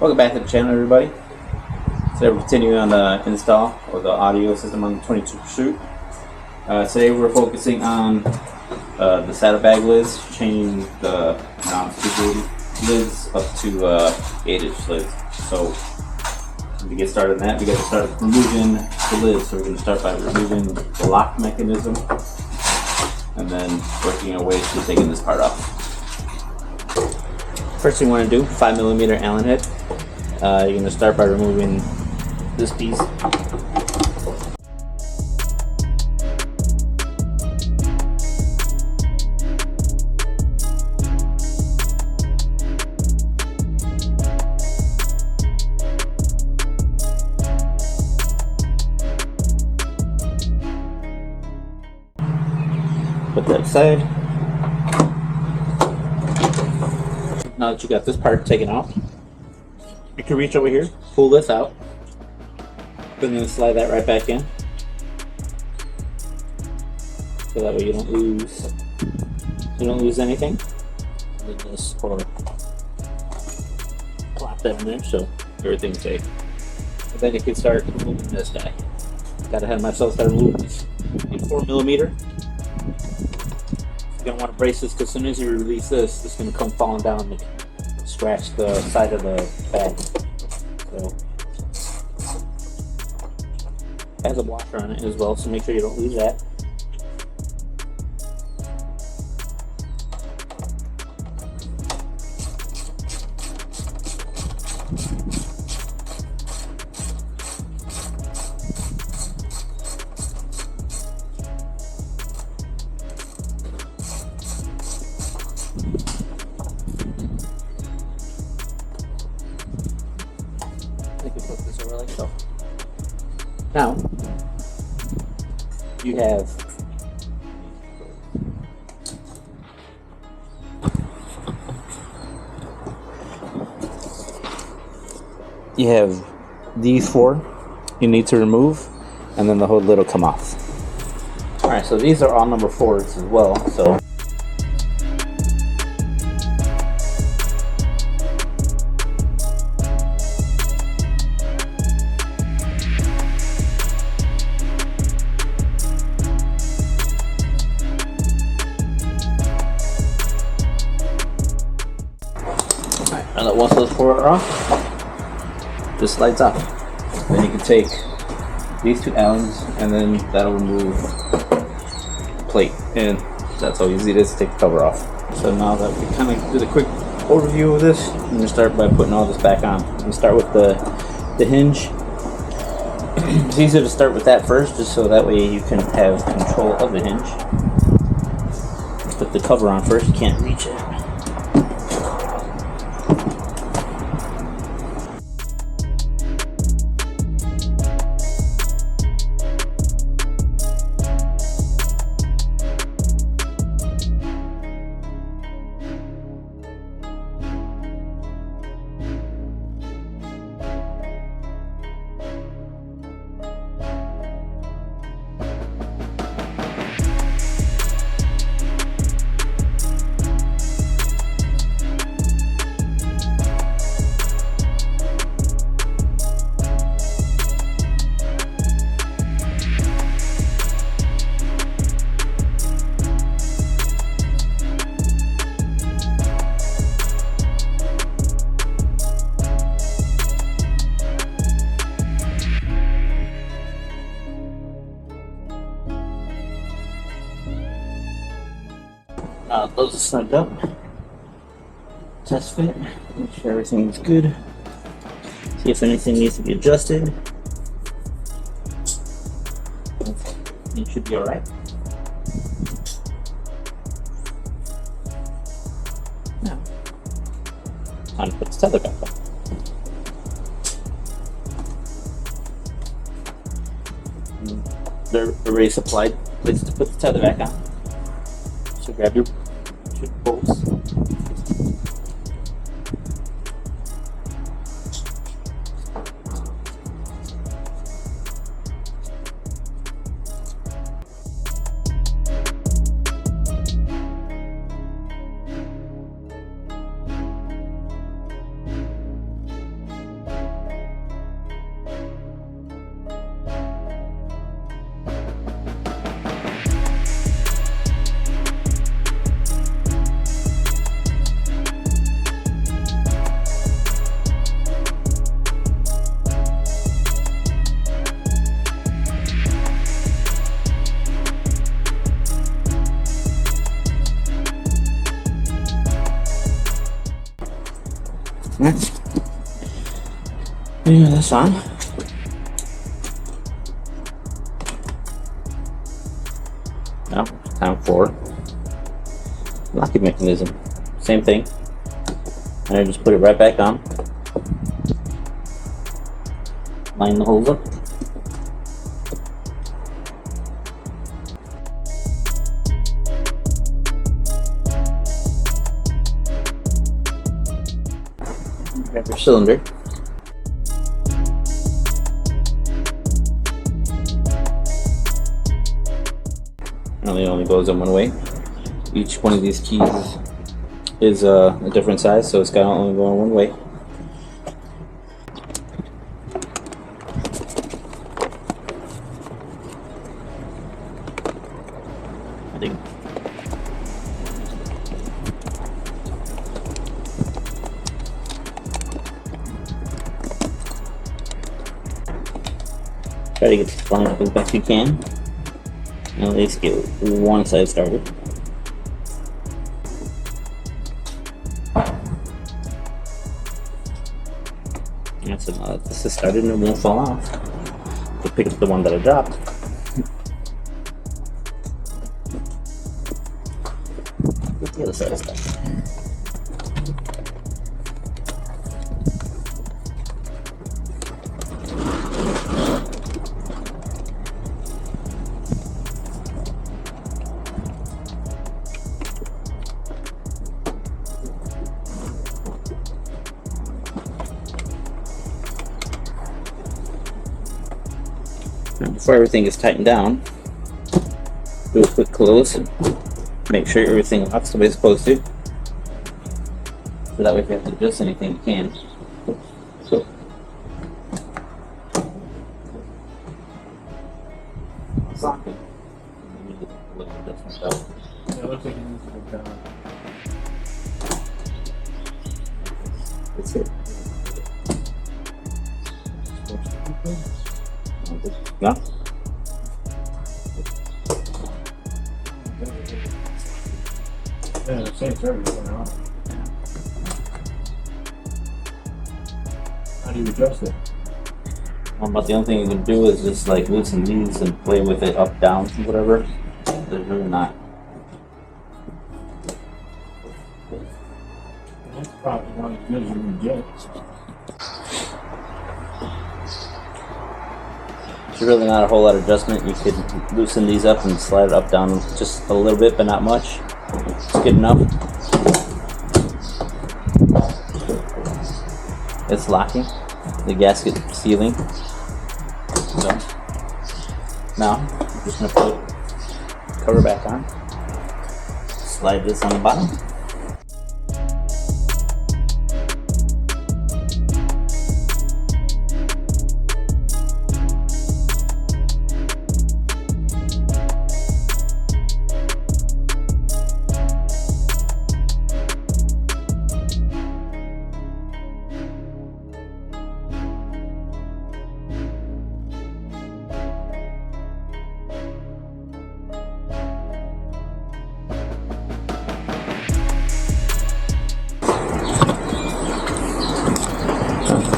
Welcome back to the channel, everybody. Today we're continuing on the install of the audio system on the 22 Pursuit. Today we're focusing on the saddlebag lids, changing the non-sticky lids up to 8-inch lids. So to get started on that, we got to start removing the lids. So we're going to start by removing the lock mechanism and then working our way to taking this part off. First thing you want to do, 5mm Allen head. You're going to start by removing this piece. Put that aside. Now that you got this part taken off, you can reach over here, pull this out, and then slide that right back in. So that way you don't lose anything. And then just plop that in there so everything's safe. And then you can start removing this guy. Gotta have myself start removing this. 4mm. You're gonna want to brace this because as soon as you release this, it's gonna come falling down and scratch the side of the bag. So it has a washer on it as well, so make sure you don't lose that. I can put this over like so. Now, you have these four you need to remove, and then the whole lid will come off. Alright, so these are all number 4s as well, so now that once those 4 are off, this slides off. Then you can take these 2 Allens and then that'll remove the plate, and that's how easy it is to take the cover off. So now that we kind of did a quick overview of this, I'm going to start by putting all this back on. I'm going to start with the hinge. It's easier to start with that first, just so that way you can have control of the hinge. Put the cover on first, you can't reach it. Those are snugged up. Test fit. Make sure everything's good. See if anything needs to be adjusted. It should be alright. Now, time to put the tether back on. They're already supplied places to put the tether back on. So grab your bolts. Yeah, that's on. Now, time for locking mechanism. Same thing. And I just put it right back on. Line the holes up. Grab your cylinder. And it only goes in one way. Each one of these keys is a different size, so it's got to only go in one way. I think. Try to get this lined up as best you can. And at least get one side started. And so now that this is started and it won't fall off, we'll pick up the one that I dropped. Get the other side started. Now, before everything is tightened down, do a quick close. Make sure everything locks the way it's supposed to. So that way if you have to adjust anything, you can. So, it's locking. A little adjustment though. Yeah, it looks like it needs to go down. That's it. No? Yeah, the same service going on. How do you adjust it? Well, but the only thing you can do is just like loosen these and play with it up, down, whatever. There's really not. That's probably not as good as you can get. There's really not a whole lot of adjustment. You could loosen these up and slide it up, down just a little bit, but not much. It's good enough. It's locking. The gasket sealing. So now I'm just gonna put the cover back on. Slide this on the bottom.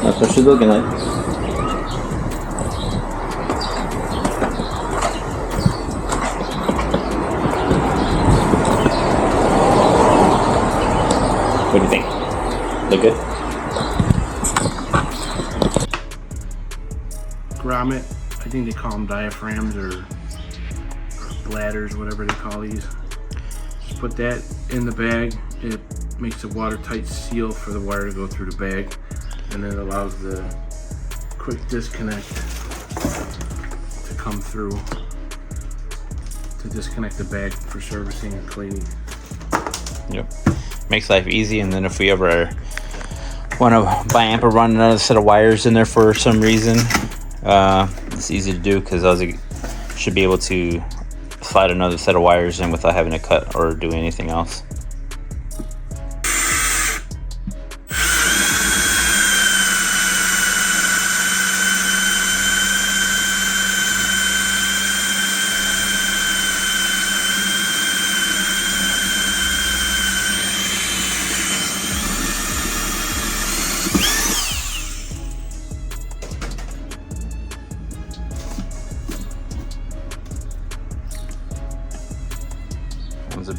That's what she's looking like. What do you think? Look good? Grommet, I think they call them diaphragms or bladders, whatever they call these. Just put that in the bag. It makes a watertight seal for the wire to go through the bag, and then it allows the quick disconnect to come through to disconnect the bag for servicing and cleaning. Yep. Makes life easy, and then if we ever want to buy amp or run another set of wires in there for some reason, it's easy to do because I should be able to slide another set of wires in without having to cut or do anything else.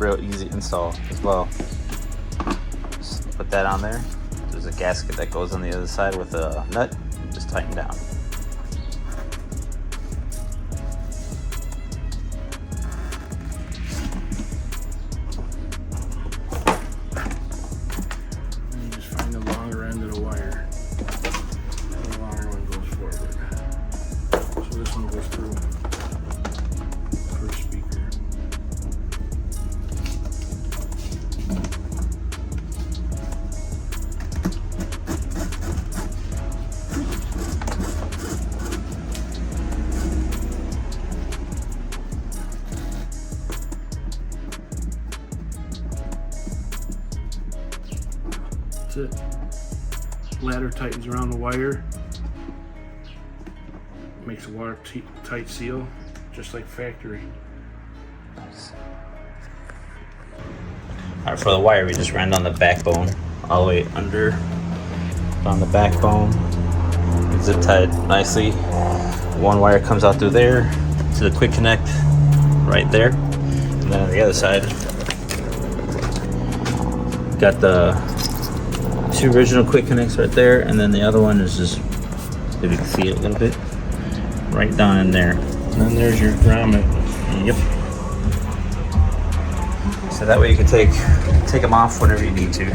real easy install as well. Just put that on there. There's a gasket that goes on the other side with a nut. Just tighten down. And you just find the longer end of the wire. The longer one goes forward. So this one goes through first speaker. That's it. Ladder tightens around the wire. Makes a watertight seal, just like factory. Alright, for the wire, we just ran down the backbone all the way under, down the backbone. Zip tied nicely. One wire comes out through there to the quick connect right there, and then on the other side, got the two original quick connects right there, and then the other one is just, if you can see it a little bit, right down in there. And then there's your grommet. Yep. So that way you can take them off whenever you need to.